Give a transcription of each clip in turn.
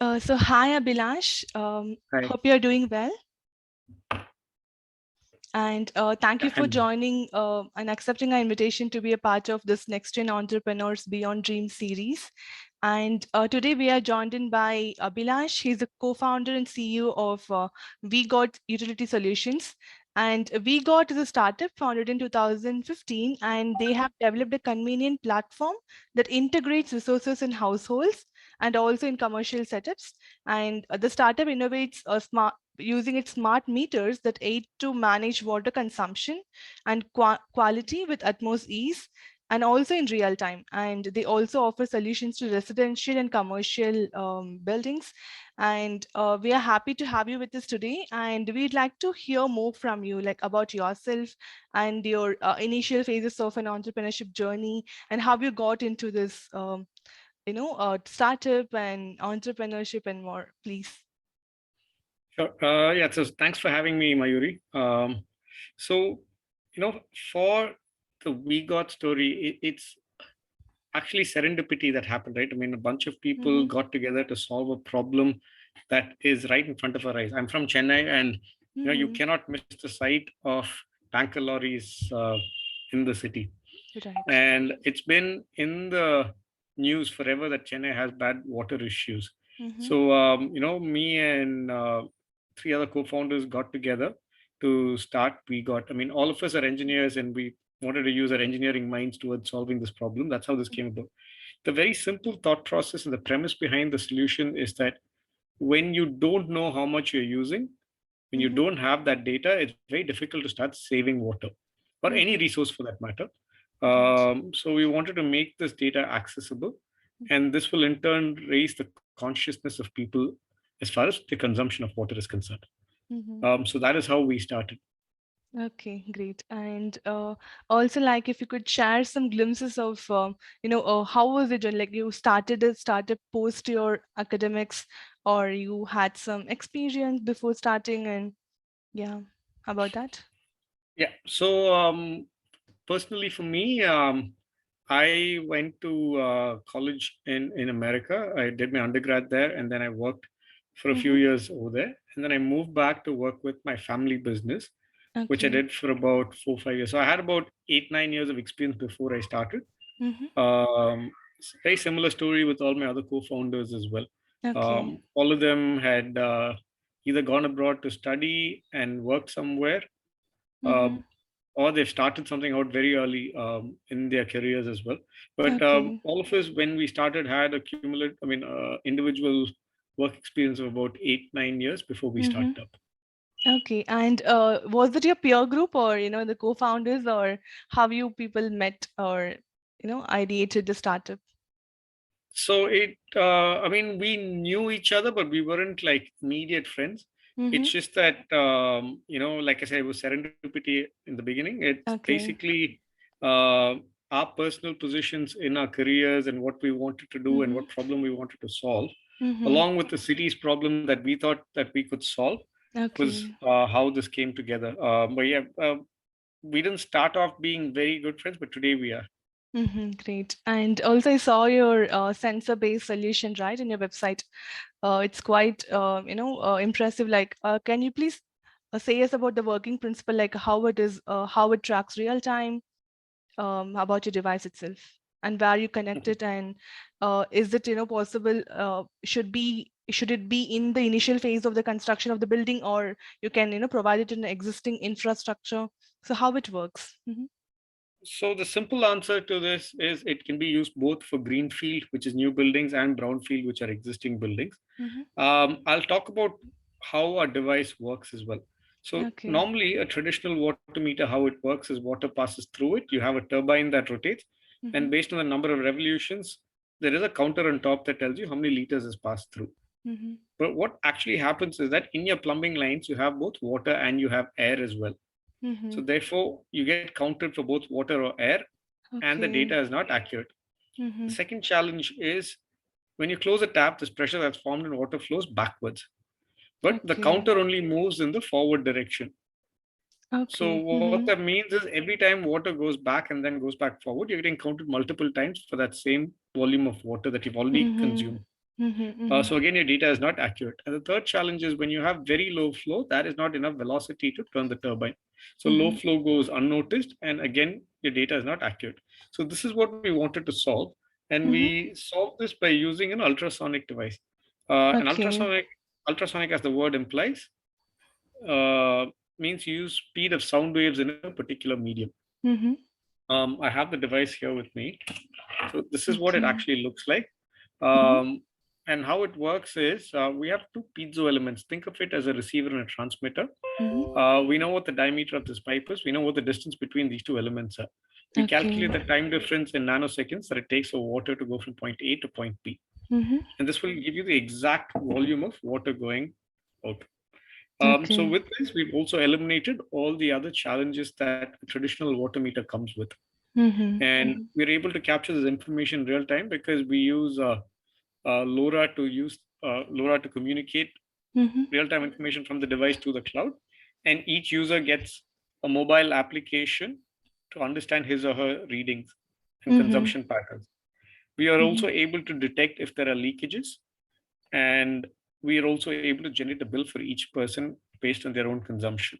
So hi Abilash, Hi. hope you're doing well. And thank you Yeah, for joining and accepting our invitation to be a part of this Next Gen Entrepreneurs Beyond Dreams series. And today we are joined in by Abilash. He's the co-founder and CEO of WEGoT Utility Solutions. And WEGoT is a startup founded in 2015, and they have developed a convenient platform that integrates resources in households and also in commercial setups. And the startup innovates smart using its smart meters that aid to manage water consumption and quality with utmost ease and also in real time. And they also offer solutions to residential and commercial buildings. And we are happy to have you with us today. And we'd like to hear more from you, like about yourself and your initial phases of an entrepreneurship journey and how you got into this, startup and entrepreneurship and more, please. sure. Yeah, so thanks for having me, Mayuri. So, for the We Got story, it's actually serendipity that happened, right? I mean, a bunch of people Mm-hmm. got together to solve a problem that is right in front of our eyes. I'm from Chennai, and you Mm-hmm. cannot miss the sight of tanker lorries in the city. Right. And it's been in the news forever that Chennai has bad water issues. Mm-hmm. So, me and three other co-founders got together to start We Got. I mean, all of us are engineers, and we wanted to use our engineering minds towards solving this problem. That's how this came about. The very simple thought process and the premise behind the solution is that when you don't know how much you're using, when you Mm-hmm. don't have that data, it's very difficult to start saving water or any Mm-hmm. resource for that matter. Right. So we wanted to make this data accessible, and this will in turn raise the consciousness of people as far as the consumption of water is concerned. Mm-hmm. So that is how we started. Okay, great. And also, like, if you could share some glimpses of, how was it done? Like, you started a startup post your academics, or you had some experience before starting, and yeah, how about that? Yeah. So personally, for me, I went to college in America. I did my undergrad there, and then I worked for a few Mm-hmm. years over there. And then I moved back to work with my family business, which I Okay. did for about 4 5 years. So I had about 8 9 years of experience before I started. Mm-hmm. Very similar story with all my other co-founders as well. Okay. All of them had either gone abroad to study and worked somewhere, uh, Mm-hmm. or they've started something out very early in their careers as well. But Okay. all of us, when we started, had a individual work experience of about 8 9 years before we Mm-hmm. started up. Okay. And was it your peer group or, the co-founders, or how you people met or, ideated the startup? We knew each other, but we weren't like immediate friends. Mm-hmm. It's just that, like I said, it was serendipity in the beginning. It's Okay. basically uh, our personal positions in our careers and what we wanted to do and Mm-hmm. what problem we wanted to solve, Mm-hmm. along with the city's problem that we thought that we could solve, was Okay. how this came together. But yeah, we didn't start off being very good friends, but today we are. Mm-hmm. Great. And also, I saw your sensor-based solution, right, in your website. It's quite, impressive. Like, can you please say us about the working principle, like how it is, how it tracks real time, about your device itself, and where you connect it, and is it, possible? Should it be in the initial phase of the construction of the building, or you can, provide it in the existing infrastructure? So how it works? Mm-hmm. So the simple answer to this is it can be used both for greenfield, which is new buildings, and brownfield, which are existing buildings. Mm-hmm. I'll talk about how a device works as well. So Okay. normally a traditional water meter, how it works is water passes through it. You have a turbine that rotates, Mm-hmm. and based on the number of revolutions, there is a counter on top that tells you how many liters is passed through. Mm-hmm. But what actually happens is that in your plumbing lines, you have both water and you have air as well. Mm-hmm. So therefore, you get counted for both water or air, and the data Okay. is not accurate. The Mm-hmm. second challenge is when you close a tap, this pressure that's formed in water flows backwards, but the Okay. counter only moves in the forward direction. So Okay. what that Mm-hmm. means is every time water goes back and then goes back forward, you're getting counted multiple times for that same volume of water that you've already Mm-hmm. consumed. Mm-hmm. So again, your data is not accurate. And the third challenge is when you have very low flow, there is not enough velocity to turn the turbine. So low Mm-hmm. flow goes unnoticed, and again, your data is not accurate. So this is what we wanted to solve, and Mm-hmm. we solved this by using an ultrasonic device. An Okay. ultrasonic, as the word implies, uh, means you use speed of sound waves in a particular medium. Mm-hmm. I have the device here with me. So this is what it Okay. actually looks like. Mm-hmm. And how it works is we have two piezo elements. Think of it as a receiver and a transmitter. Mm-hmm. We know what the diameter of this pipe is. We know what the distance between these two elements are. We calculate Okay. the time difference in nanoseconds that it takes for water to go from point A to point B. Mm-hmm. And this will give you the exact volume of water going out. So Okay. with this, we've also eliminated all the other challenges that a traditional water meter comes with. Mm-hmm. And we're able to capture this information in real time because we use LoRa to communicate Mm-hmm. real-time information from the device to the cloud, and each user gets a mobile application to understand his or her readings and Mm-hmm. consumption patterns. We are Mm-hmm. also able to detect if there are leakages, and we are also able to generate a bill for each person based on their own consumption.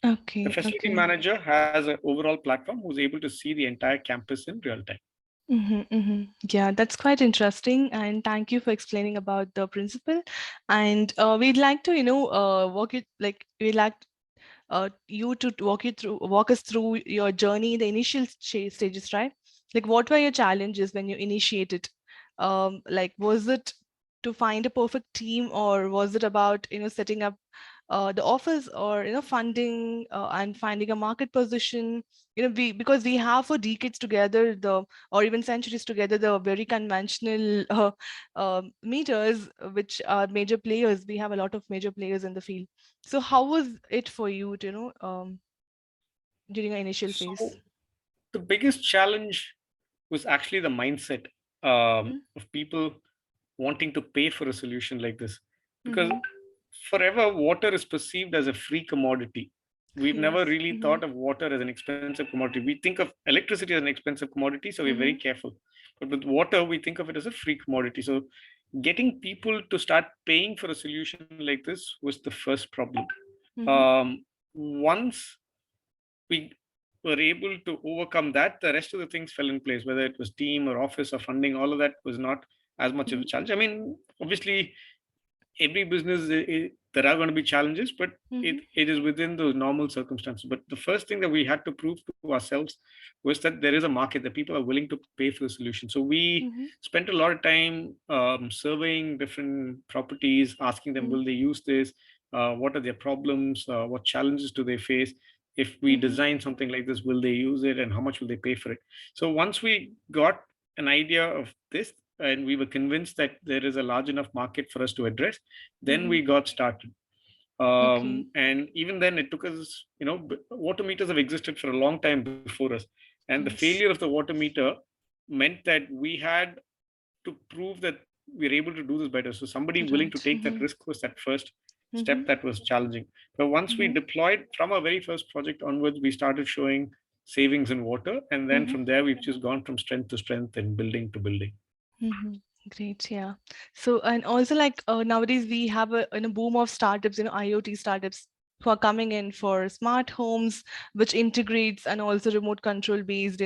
The Okay. facility Okay. manager has an overall platform who's able to see the entire campus in real time. Mm-hmm, mm-hmm. Yeah, that's quite interesting. And thank you for explaining about the principle. And we'd like to, walk it like we'd like you to walk us through your journey, the initial stages, right? Like, what were your challenges when you initiated? Like, was it to find a perfect team, or was it about setting up the office, or funding and finding a market position? We because we have for decades together the or even centuries together the very conventional meters, which are major players. We have a lot of major players in the field. So how was it for you to, during your initial phase? So the biggest challenge was actually the mindset of people wanting to pay for a solution like this. Because Mm-hmm. forever, water is perceived as a free commodity. We've never Yes. really Mm-hmm. thought of water as an expensive commodity. We think of electricity as an expensive commodity, so we're very Mm-hmm. careful. But with water, we think of it as a free commodity. So getting people to start paying for a solution like this was the first problem. Mm-hmm. Once we were able to overcome that, the rest of the things fell in place, whether it was team or office or funding, all of that was not as much of a challenge. I mean, obviously, every business, there are going to be challenges, but Mm-hmm. it is within those normal circumstances. But the first thing that we had to prove to ourselves was that there is a market, that people are willing to pay for the solution. So we Mm-hmm. spent a lot of time surveying different properties, asking them, will they use this? What are their problems? What challenges do they face? If we Mm-hmm. design something like this, will they use it, and how much will they pay for it? So once we got an idea of this, and we were convinced that there is a large enough market for us to address, then Mm-hmm. we got started. Okay. And even then, it took us, water meters have existed for a long time before us. And the failure Yes. of the water meter meant that we had to prove that we're able to do this better. So somebody willing to Right. take that Mm-hmm. risk was that first Mm-hmm. step that was challenging. But once we Mm-hmm. deployed from our very first project onwards, we started showing savings in water. And then Mm-hmm. from there, we've just gone from strength to strength and building to building. Mm-hmm. Great, yeah. So, and also like nowadays we have a boom of startups, IoT startups who are coming in for smart homes, which integrates and also remote control based,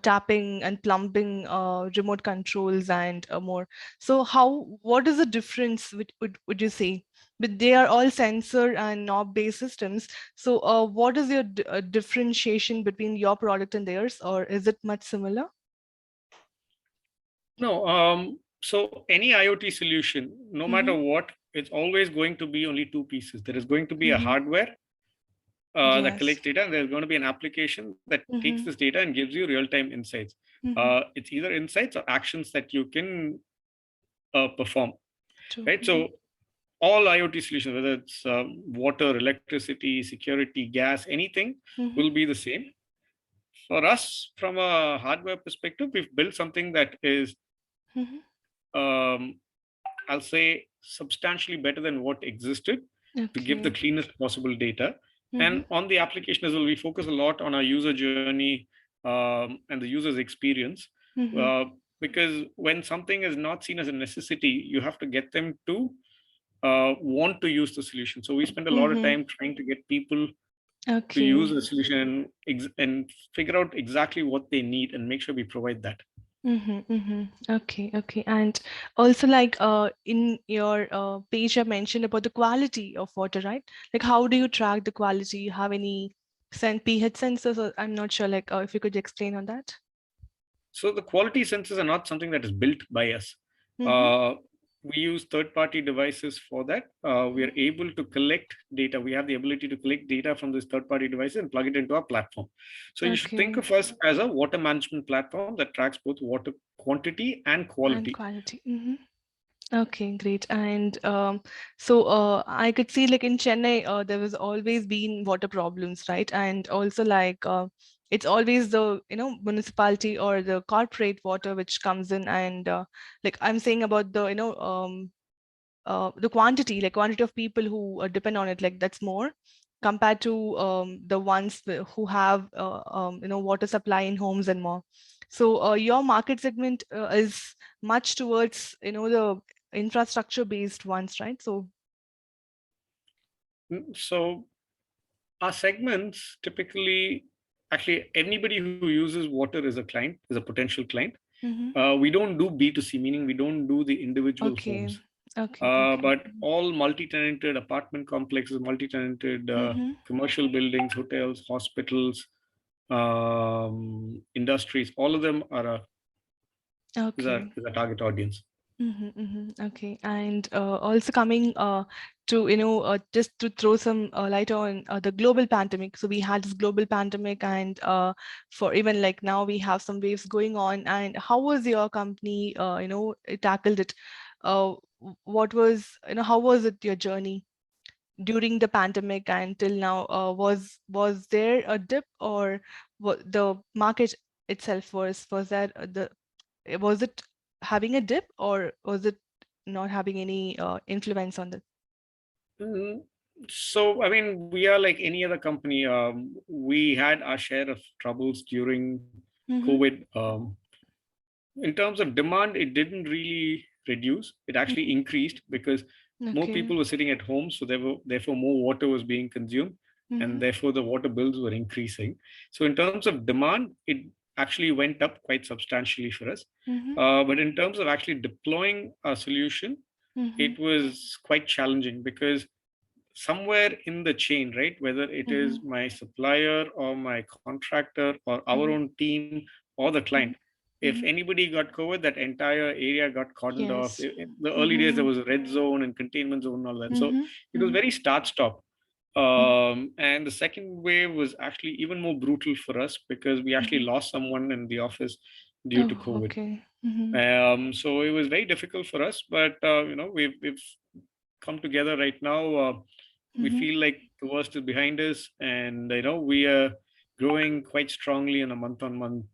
tapping and plumbing, remote controls and more. So, what is the difference? Would you say? But they are all sensor and knob based systems. So, what is your differentiation between your product and theirs, or is it much similar? No, so any IoT solution, no matter Mm-hmm. what, it's always going to be only two pieces. There is going to be a Mm-hmm. hardware that Yes. collects data, and there's going to be an application that takes this Mm-hmm. data and gives you real-time insights. Mm-hmm. It's either insights or actions that you can perform, True. right? Mm-hmm. So all IoT solutions, whether it's water, electricity, security, gas, anything, Mm-hmm. will be the same. For us, from a hardware perspective, we've built something that is Mm-hmm. um, I'll say substantially better than what existed to give the Okay. cleanest possible data. Mm-hmm. And on the application as well, we focus a lot on our user journey and the user's experience. Mm-hmm. Uh, because when something is not seen as a necessity, you have to get them to want to use the solution. So we spend a lot of Mm-hmm. time trying to get people to use Okay. the solution and and figure out exactly what they need and make sure we provide that. Mm-hmm, mm-hmm. Okay, okay. And also like in your page you mentioned about the quality of water, right? Like how do you track the quality? You have any pH sensors or I'm not sure like if you could explain on that. So the quality sensors are not something that is built by us. Mm-hmm. Uh, we use third-party devices for that. We are able to collect data. We have the ability to collect data from this third-party device and plug it into our platform. So you should think Okay. of us as a water management platform that tracks both water quantity and And quality. quality. Mm-hmm. Okay, great. And so I could see like in Chennai, there was always been water problems, right? And also like it's always the municipality or the corporate water which comes in, and like I'm saying about the the quantity, like quantity of people who depend on it, like that's more compared to the ones who have water supply in homes and more. So your market segment is much towards the infrastructure based ones, right? So So our segments typically, actually, anybody who uses water is a client, is a potential client. mm-hmm. We don't do B2C, meaning we don't do the individual Okay, homes. okay, okay. But all multi-tenanted apartment complexes, multi-tenanted Mm-hmm. commercial buildings, hotels, hospitals, industries, all of them are Okay. is a target audience. Mm-hmm, mm-hmm. Okay, and also coming to just to throw some light on the global pandemic. So we had this global pandemic, and for even like now we have some waves going on. And how was your company, tackled it? What was how was it your journey during the pandemic and till now? Was there a dip or what the market itself was that was it having a dip or was it not having any influence on the Mm, So, I mean, we are like any other company. We had our share of troubles during mm-hmm. COVID. In terms of demand, it didn't really reduce. It actually increased because more Okay. people were sitting at home, so therefore more water was being consumed, and Mm-hmm. therefore the water bills were increasing. So in terms of demand, it actually went up quite substantially for us. Mm-hmm. But in terms of actually deploying a solution, Mm-hmm. it was quite challenging because somewhere in the chain, right? Whether it Mm-hmm. is my supplier or my contractor or our own team or the client, Mm-hmm. if Mm-hmm. anybody got COVID, that entire area got cordoned off. Yes. In the early days, there Mm-hmm. was a red zone and containment zone and all that. So Mm-hmm. it was Mm-hmm. very start stop. And the second wave was actually even more brutal for us because we actually Mm-hmm. lost someone in the office due to Oh, COVID. okay. Mm-hmm. So it was very difficult for us, but we've come together right now. We Mm-hmm. feel like the worst is behind us, and we are growing quite strongly on a month-on-month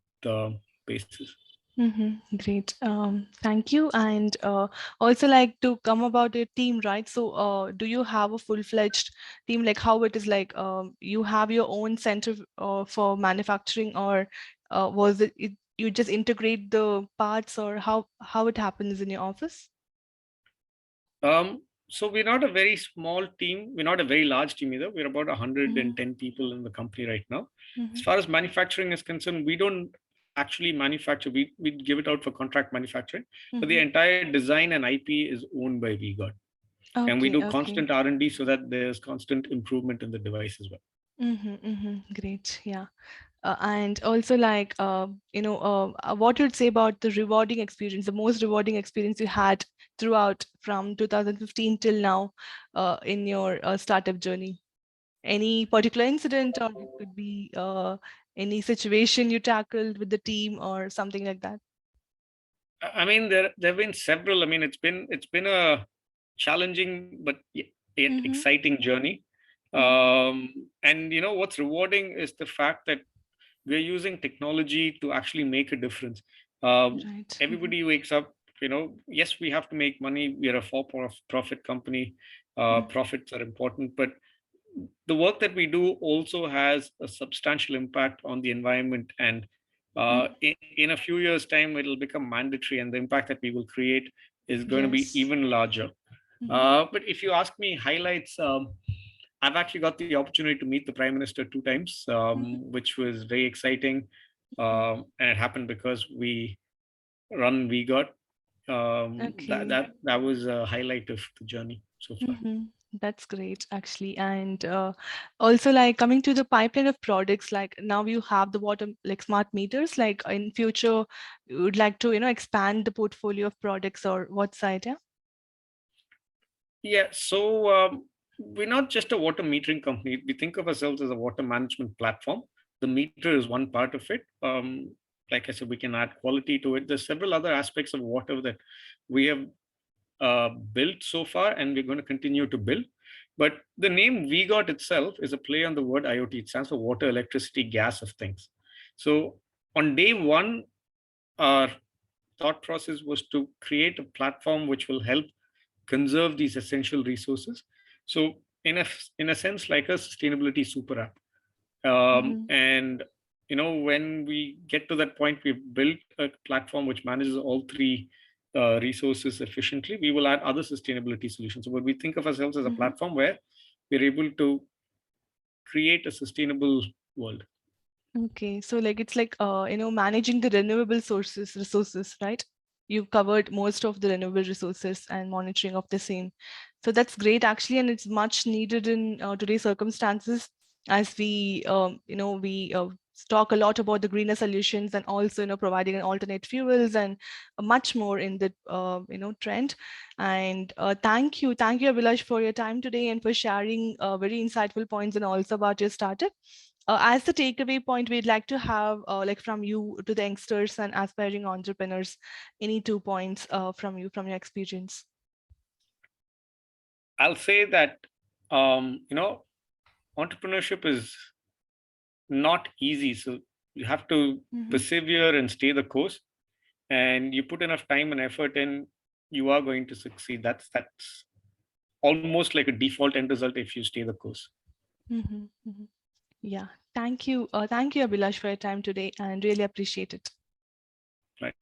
basis. Mm-hmm. Great. Thank you. And also like to come about your team, right? So do you have a full-fledged team, like how it is like you have your own center for manufacturing, or was it you just integrate the parts, or how it happens in your office? So we're not a very small team. We're not a very large team either. We're about Mm-hmm. 110 people in the company right now. As Mm-hmm. far as manufacturing is concerned, we don't actually manufacture. We give it out for contract manufacturing, but the Mm-hmm. entire design and IP is owned by WEGoT, and we Okay, do okay. constant R&D so that there's constant improvement in the device as well. Mm-hmm, mm-hmm. Great. Yeah. And also like what you'd say about the rewarding experience, the most rewarding experience you had throughout from 2015 till now in your startup journey? Any particular incident, or it could be any situation you tackled with the team or something like that? I mean, there have been several. I mean, it's been a challenging but yet Mm-hmm. exciting journey. Mm-hmm. And what's rewarding is the fact that we're using technology to actually make a difference. Right. Mm-hmm. Everybody wakes up. Yes, we have to make money. We are a for-profit company. Profits are important, but the work that we do also has a substantial impact on the environment and In a few years' time, it'll become mandatory, and the impact that we will create is going to be Yes. even larger. Mhm. But if you ask me highlights, I've actually got the opportunity to meet the Prime Minister 2 times, Mhm. which was very exciting. Mhm. And it happened because we run WEGoT. Okay. That was a highlight of the journey so far. Mhm. That's great, actually. And also, like coming to the pipeline of products, like now you have the water, like smart meters. Like in future, you would like to, expand the portfolio of products or what side? Yeah. Yeah, so we're not just a water metering company. We think of ourselves as a water management platform. The meter is one part of it. Like I said, we can add quality to it. There's several other aspects of water that we have built so far, and we're going to continue to build. But the name WEGoT itself is a play on the word IoT. It stands for water, electricity, gas of things. So on day one, our thought process was to create a platform which will help conserve these essential resources. So in a sense, like a sustainability super app. Mhm. And when we get to that point, we've built a platform which manages all three resources efficiently. We will add other sustainability solutions. So when we think of ourselves as a Mhm. platform where we're able to create a sustainable world. Okay, so like it's like managing the renewable sources resources, right? You covered most of the renewable resources and monitoring of the same. So that's great actually, and it's much needed in today's circumstances as we talk a lot about the greener solutions and also providing an alternate fuels and much more in the trend. And thank you Abilash for your time today and for sharing very insightful points and also about your startup. As the takeaway point, we'd like to have like from you to the youngsters and aspiring entrepreneurs, any 2 points from you from your experience. I'll say that entrepreneurship is not easy. So you have to Mhm. persevere and stay the course. And you put enough time and effort in, you are going to succeed. That's almost like a default end result if you stay the course. Mhm. Mhm. Yeah, thank you, Abhilash, for your time today, and really appreciate it. Right.